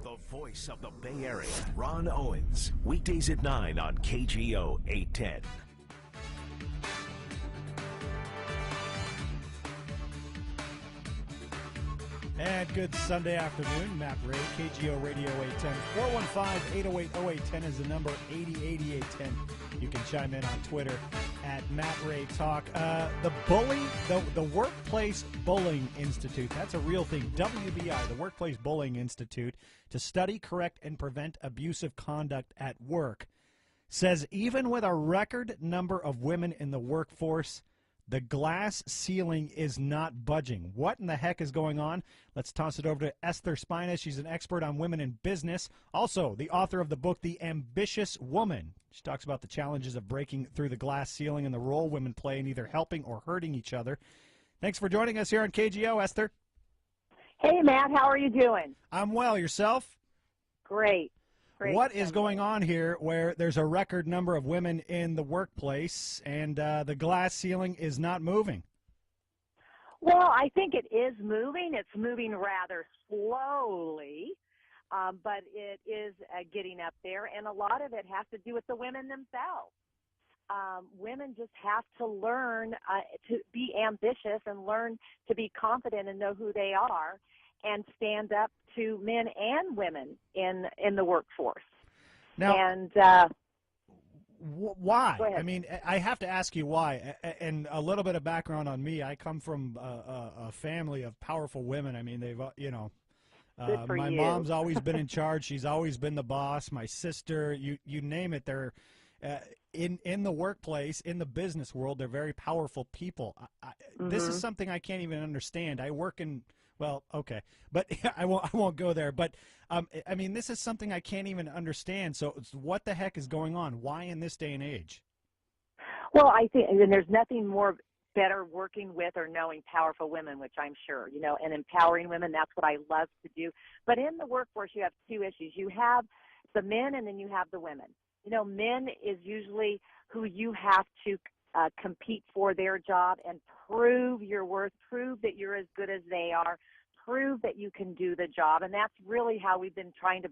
The voice of the Bay Area, Ron Owens. Weekdays at 9 on KGO 810. And good Sunday afternoon. Matt Ray, KGO Radio 810. 415-808-0810 is the number, 80810. You can chime in on Twitter at Matt Ray Talk. The Workplace Bullying Institute, that's a real thing. WBI, the Workplace Bullying Institute, to study, correct, and prevent abusive conduct at work, says even with a record number of women in the workforce, the glass ceiling is not budging. What in the heck is going on? Let's toss it over to Esther Spina. She's an expert on women in business. Also, the author of the book, The Ambitious Woman. She talks about the challenges of breaking through the glass ceiling and the role women play in either helping or hurting each other. Thanks for joining us here on KGO, Esther. Hey, Matt. How are you doing? I'm well. Yourself? Great. What is going on here where there's a record number of women in the workplace and the glass ceiling is not moving? Well, I think it is moving. It's moving rather slowly, but it is getting up there, and a lot of it has to do with the women themselves. Women just have to learn to be ambitious and learn to be confident and know who they are, and stand up to men and women in the workforce. Now, and why? I mean, I have to ask you why. And a little bit of background on me. I come from a family of powerful women. I mean, they've, my mom's always been in charge. She's always been the boss. My sister, you name it, they're in the workplace, in the business world, they're very powerful people. This is something I can't even understand. I work in, well, okay, but I won't go there. But I mean, this is something I can't even understand. So what the heck is going on? Why in this day and age? Well, I think, and there's nothing more better working with or knowing powerful women, which I'm sure, and empowering women. That's what I love to do. But in the workforce, you have two issues. You have the men, and then you have the women. Men is usually who you have to compete for their job and prove your worth, prove that you're as good as they are, prove that you can do the job. And that's really how we've been trying to,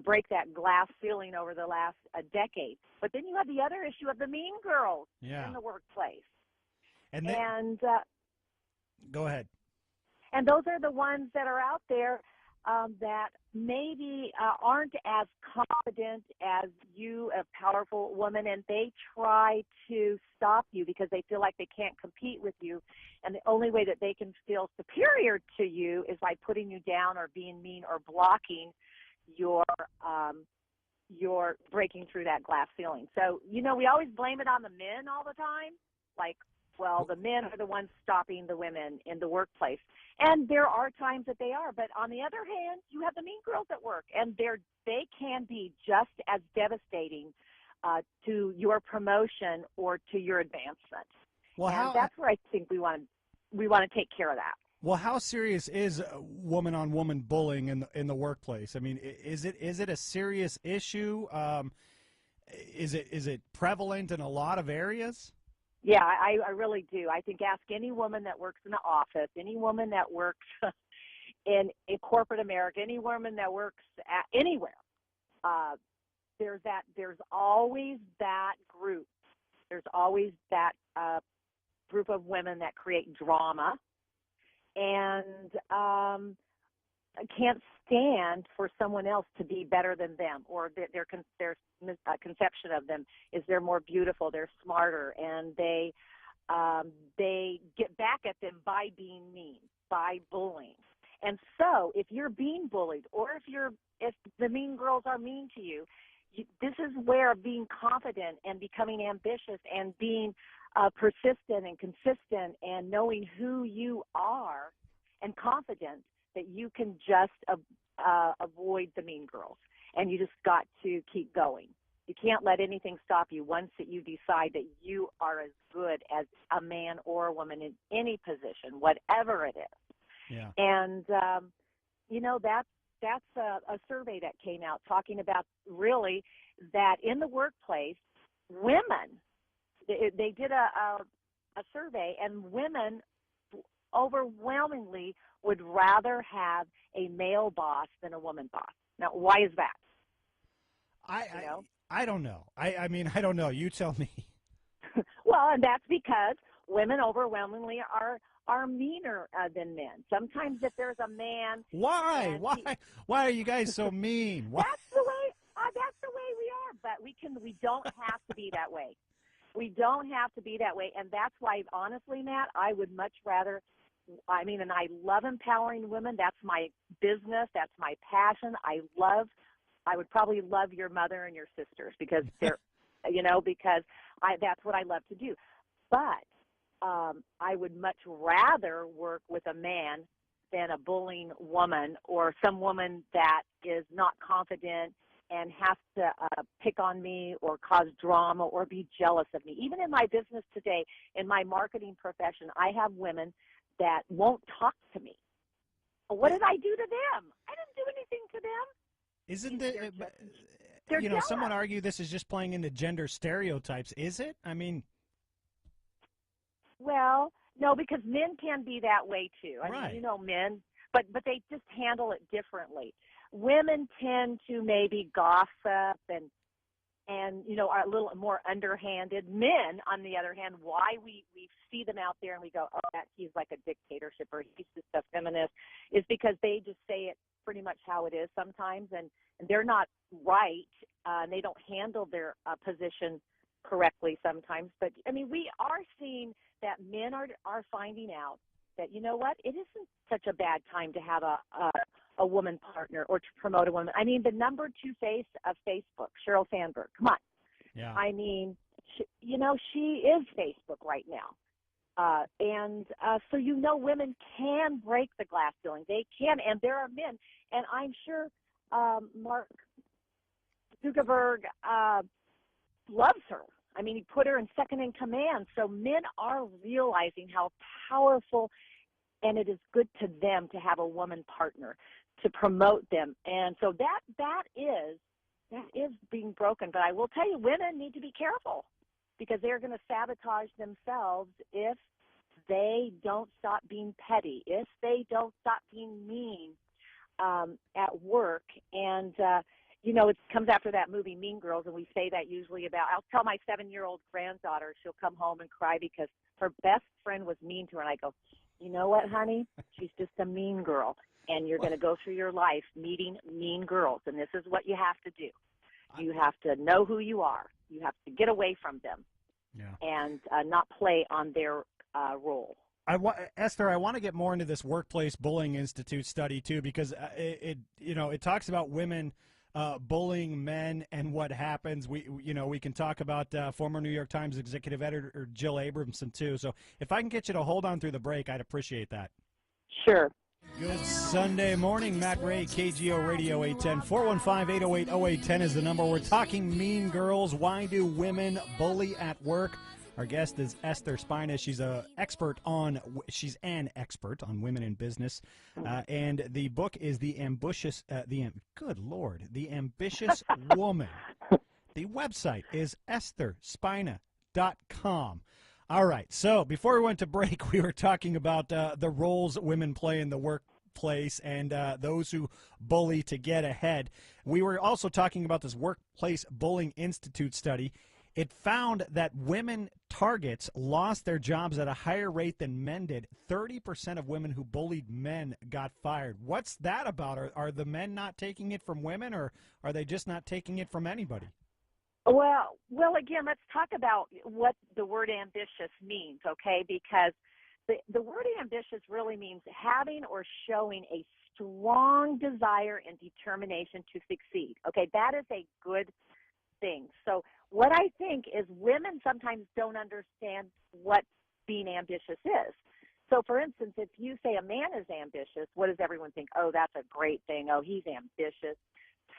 break that glass ceiling over the last decade. But then you have the other issue of the mean girls in the workplace. And go ahead. And those are the ones that are out there that maybe aren't as confident as you, a powerful woman, and they try to stop you because they feel like they can't compete with you. And the only way that they can feel superior to you is by putting you down or being mean or blocking your breaking through that glass ceiling. So, we always blame it on the men all the time, like, well, the men are the ones stopping the women in the workplace. And there are times that they are. But on the other hand, you have the mean girls at work, and they can be just as devastating to your promotion or to your advancement. Well, and that's where I think we want to take care of that. Well, how serious is woman-on-woman bullying in the workplace? I mean, is it a serious issue? Is it prevalent in a lot of areas? Yeah, I really do. I think ask any woman that works in the office, any woman that works in corporate America, any woman that works anywhere. There's always that group. There's always that group of women that create drama and can't stand for someone else to be better than them, or their conception of them is they're more beautiful, they're smarter, and they get back at them by being mean, by bullying. And so if you're being bullied, or if the mean girls are mean to you, this is where being confident and becoming ambitious and being persistent and consistent and knowing who you are and confident that you can just avoid the mean girls. And you just got to keep going. You can't let anything stop you once that you decide that you are as good as a man or a woman in any position, whatever it is. Yeah. And, that's a survey that came out talking about really that in the workplace, women, they did a survey, and women overwhelmingly would rather have a male boss than a woman boss. Now, why is that? I don't know. I mean, I don't know. You tell me. Well, and that's because women overwhelmingly are meaner than men. Sometimes if there's a man, Why? Why are you guys so mean? Why? that's the way. That's the way we are. But we don't have to be that way. We don't have to be that way, and that's why, honestly, Matt, I would much rather. I mean, and I love empowering women. That's my business. That's my passion. I would probably love your mother and your sisters because they're, because that's what I love to do. But I would much rather work with a man than a bullying woman or some woman that is not confident and has to pick on me or cause drama or be jealous of me. Even in my business today, in my marketing profession, I have women that won't talk to me. What did I do to them? I didn't do anything to them. Isn't it? They're jealous. Someone argue this is just playing into gender stereotypes. Is it? I mean, well, no, because men can be that way too. I right. mean, men, but they just handle it differently. Women tend to maybe gossip and are a little more underhanded. Men, on the other hand, why we see them out there and we go, oh, that he's like a dictatorship or he's just a feminist, is because they just say it pretty much how it is sometimes, and they're not right. And they don't handle their position correctly sometimes. But, I mean, we are seeing that men are finding out that, you know what, it isn't such a bad time to have a woman partner or to promote a woman. I mean, the number 2 face of Facebook, Sheryl Sandberg, come on. Yeah. I mean, she is Facebook right now. So women can break the glass ceiling. They can, and there are men. And I'm sure Mark Zuckerberg loves her. I mean, he put her in second in command. So men are realizing how powerful, and it is good to them to have a woman partner to promote them. And so that is being broken. But I will tell you, women need to be careful because they're going to sabotage themselves if they don't stop being petty, if they don't stop being mean at work. And, it comes after that movie Mean Girls, and we say that usually I'll tell my 7-year-old granddaughter, she'll come home and cry because her best friend was mean to her. And I go, you know what, honey? She's just a mean girl. And you're going to go through your life meeting mean girls. And this is what you have to do. You have to know who you are. You have to get away from them and not play on their role. Esther, I want to get more into this Workplace Bullying Institute study, too, because it talks about women bullying men and what happens. We can talk about former New York Times executive editor Jill Abramson, too. So if I can get you to hold on through the break, I'd appreciate that. Sure. Good Sunday morning. Matt Ray, KGO Radio 810. 415-808-0810 is the number. We're talking Mean Girls. Why do women bully at work? Our guest is Esther Spina. She's an expert on women in business, and the book is The Ambitious Woman. The website is estherspina.com. All right, so before we went to break, we were talking about the roles women play in the workplace and those who bully to get ahead. We were also talking about this Workplace Bullying Institute study. It found that women targets lost their jobs at a higher rate than men did. 30% of women who bullied men got fired. What's that about? Are the men not taking it from women, or are they just not taking it from anybody? Well, again, let's talk about what the word ambitious means, okay? Because the word ambitious really means having or showing a strong desire and determination to succeed, okay? That is a good thing. So what I think is women sometimes don't understand what being ambitious is. So, for instance, if you say a man is ambitious, what does everyone think? Oh, that's a great thing. Oh, he's ambitious.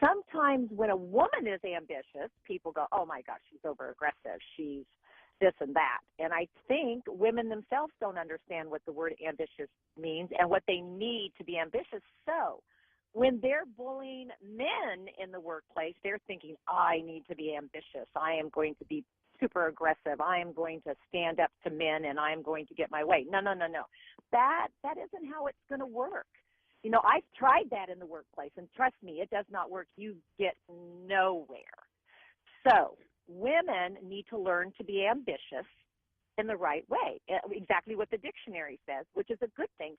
Sometimes when a woman is ambitious, people go, oh, my gosh, she's over-aggressive. She's this and that. And I think women themselves don't understand what the word ambitious means and what they need to be ambitious. So when they're bullying men in the workplace, they're thinking, I need to be ambitious. I am going to be super aggressive. I am going to stand up to men, and I am going to get my way. No. that isn't how it's going to work. You know, I've tried that in the workplace, and trust me, it does not work. You get nowhere. So women need to learn to be ambitious in the right way, exactly what the dictionary says, which is a good thing,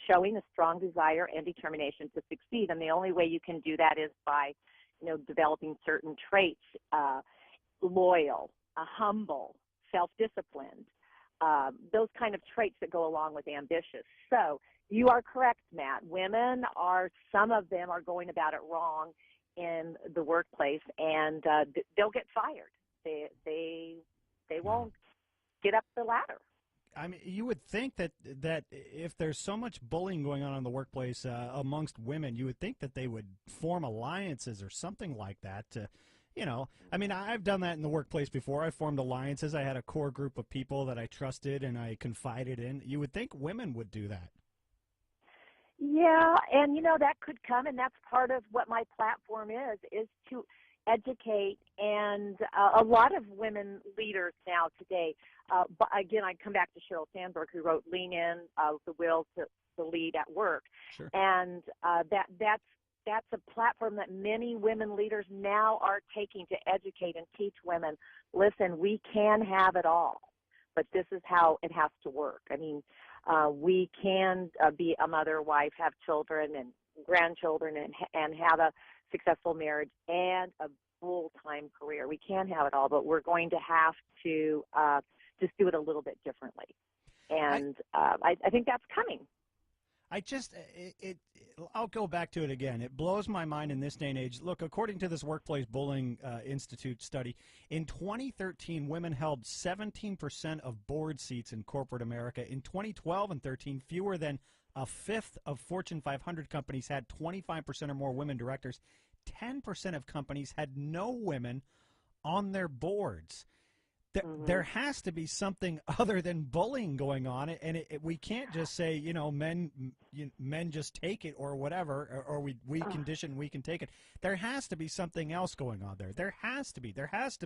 showing a strong desire and determination to succeed. And the only way you can do that is by, you know, developing certain traits, loyal, humble, self-disciplined, those kind of traits that go along with ambitious. So you are correct, Matt. Women are, some of them are going about it wrong in the workplace, and they'll get fired. They won't get up the ladder. I mean, you would think that if there's so much bullying going on in the workplace amongst women, you would think that they would form alliances or something like that to, you know, I mean, I've done that in the workplace before. I formed alliances. I had a core group of people that I trusted and I confided in. You would think women would do that. Yeah, and you know, that could come, and that's part of what my platform is to educate. And a lot of women leaders now today, but again, I come back to Sheryl Sandberg, who wrote Lean In, The Will to Lead at Work. Sure. And that's a platform that many women leaders now are taking to educate and teach women, listen, we can have it all, but this is how it has to work. I mean, we can be a mother, wife, have children and grandchildren, and have a successful marriage and a full-time career. We can have it all, but we're going to have to just do it a little bit differently. And I think that's coming. I'll go back to it again. It blows my mind in this day and age. Look, according to this Workplace Bullying Institute study, in 2013, women held 17% of board seats in corporate America. In 2012 and 13, fewer than a fifth of Fortune 500 companies had 25% or more women directors. 10% of companies had no women on their boards. There has to be something other than bullying going on, and we can't just say, you know, men just take it or whatever, or we condition, we can take it. There has to be something else going on there. There has to be. They have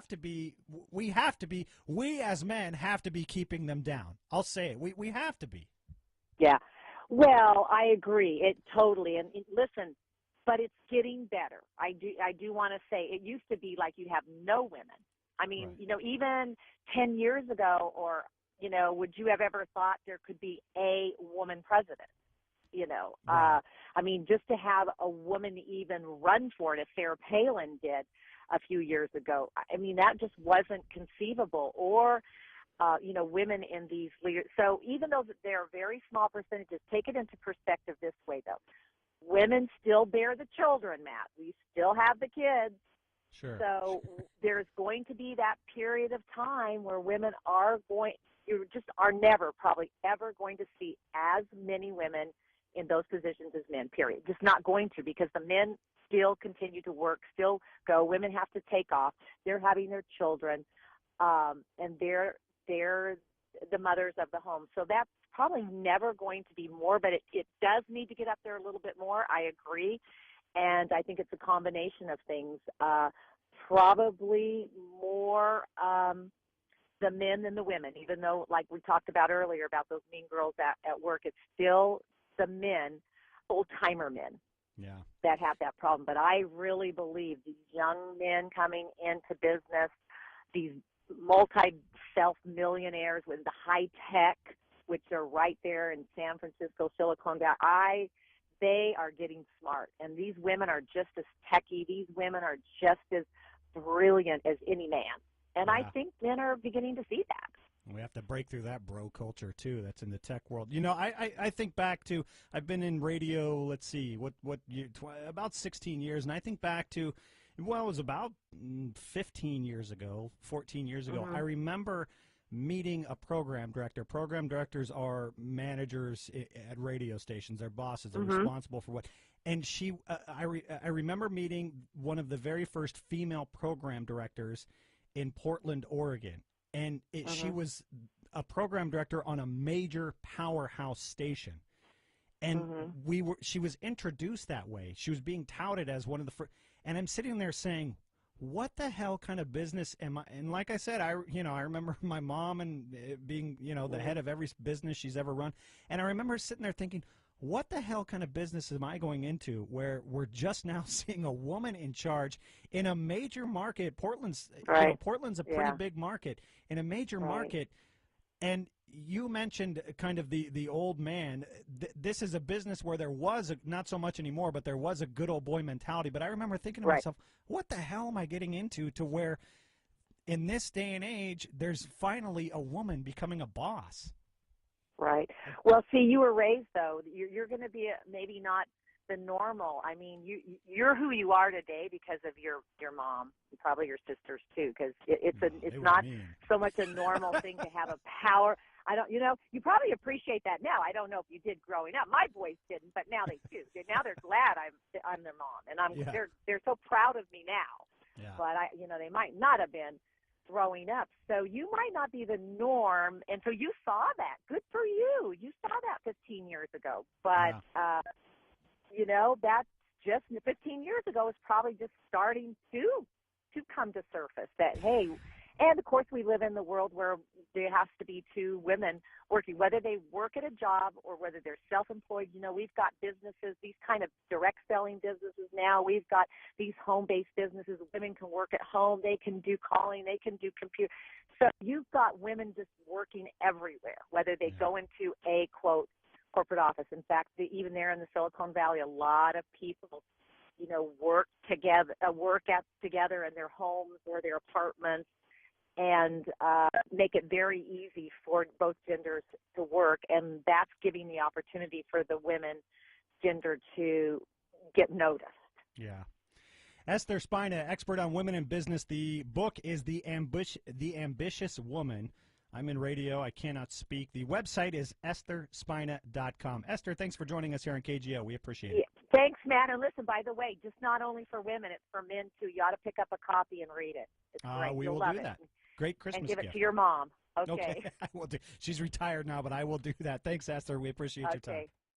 to be. We as men have to be keeping them down. I'll say it. We have to be. Yeah. Well, I agree. It totally. And listen, but it's getting better. I do want to say it used to be like you have no women. I mean, right. You know, even 10 years ago, or, you know, would you have ever thought there could be a woman president? You know, right. I mean, just to have a woman even run for it, as Sarah Palin did a few years ago, I mean, that just wasn't conceivable. Or, you know, women in these leaders. So even though they're very small percentages, take it into perspective this way, though. Women still bear the children, Matt. We still have the kids. Sure. So there's going to be that period of time where women you just are never, probably ever going to see as many women in those positions as men, period. Just not going to, because the men still continue to work, still go. Women have to take off. They're having their children, and they're the mothers of the home. So that's probably never going to be more, but it does need to get up there a little bit more. I agree. And I think it's a combination of things, probably more the men than the women, even though, like we talked about earlier, about those mean girls at work, it's still the men, old-timer men, that have that problem. But I really believe these young men coming into business, these multi-self-millionaires with the high tech, which are right there in San Francisco, Silicon Valley, they are getting smart, and these women are just as techy. These women are just as brilliant as any man, and I think men are beginning to see that. We have to break through that bro culture too. That's in the tech world. You know, I think back to, I've been in radio. Let's see, what year? About 16 years, and I think back to, well, it was about 15 years ago, 14 years ago. I remember meeting a program director. Program directors are managers at radio stations. They're bosses. They're responsible for what. And she, I remember meeting one of the very first female program directors in Portland, Oregon. And she was a program director on a major powerhouse station. And she was introduced that way. She was being touted as one of the first. And I'm sitting there saying, what the hell kind of business am I? And like I said, I remember my mom and being, the head of every business she's ever run. And I remember sitting there thinking, what the hell kind of business am I going into where we're just now seeing a woman in charge in a major market? Portland's a pretty big market, in a major market. And you mentioned kind of the old man. This is a business where there was not so much anymore, but there was a good old boy mentality. But I remember thinking to myself, what the hell am I getting into to where in this day and age there's finally a woman becoming a boss? Right. Well, see, you were raised, though. You're going to be maybe not the normal. I mean, you're who you are today because of your mom, and probably your sisters too, because it's not so much a normal thing to have a power. You probably appreciate that now. I don't know if you did growing up. My boys didn't, but now they do. Now they're glad I'm their mom, and they're so proud of me now. Yeah. But they might not have been growing up. So you might not be the norm, and so you saw that. Good for you. You saw that 15 years ago. But that's just 15 years ago is probably just starting to come to surface that, hey, and of course we live in the world where there has to be two women working, whether they work at a job or whether they're self-employed. We've got businesses, these kind of direct selling businesses now. We've got these home-based businesses. Women can work at home. They can do calling. They can do computer. So you've got women just working everywhere, whether they go into a, quote, corporate office. In fact, even there in the Silicon Valley, a lot of people, work together in their homes or their apartments, and make it very easy for both genders to work. And that's giving the opportunity for the women gender to get noticed. Yeah. Esther Spina, expert on women in business. The book is The Ambitious Woman. I'm in radio. I cannot speak. The website is estherspina.com. Esther, thanks for joining us here on KGO. We appreciate it. Yeah. Thanks, Matt. And listen, by the way, just not only for women, it's for men, too. You ought to pick up a copy and read it. It's great. We You'll will love do it. that. Great Christmas and give gift. it to your mom. Okay. I will do. She's retired now, but I will do that. Thanks, Esther. We appreciate your time.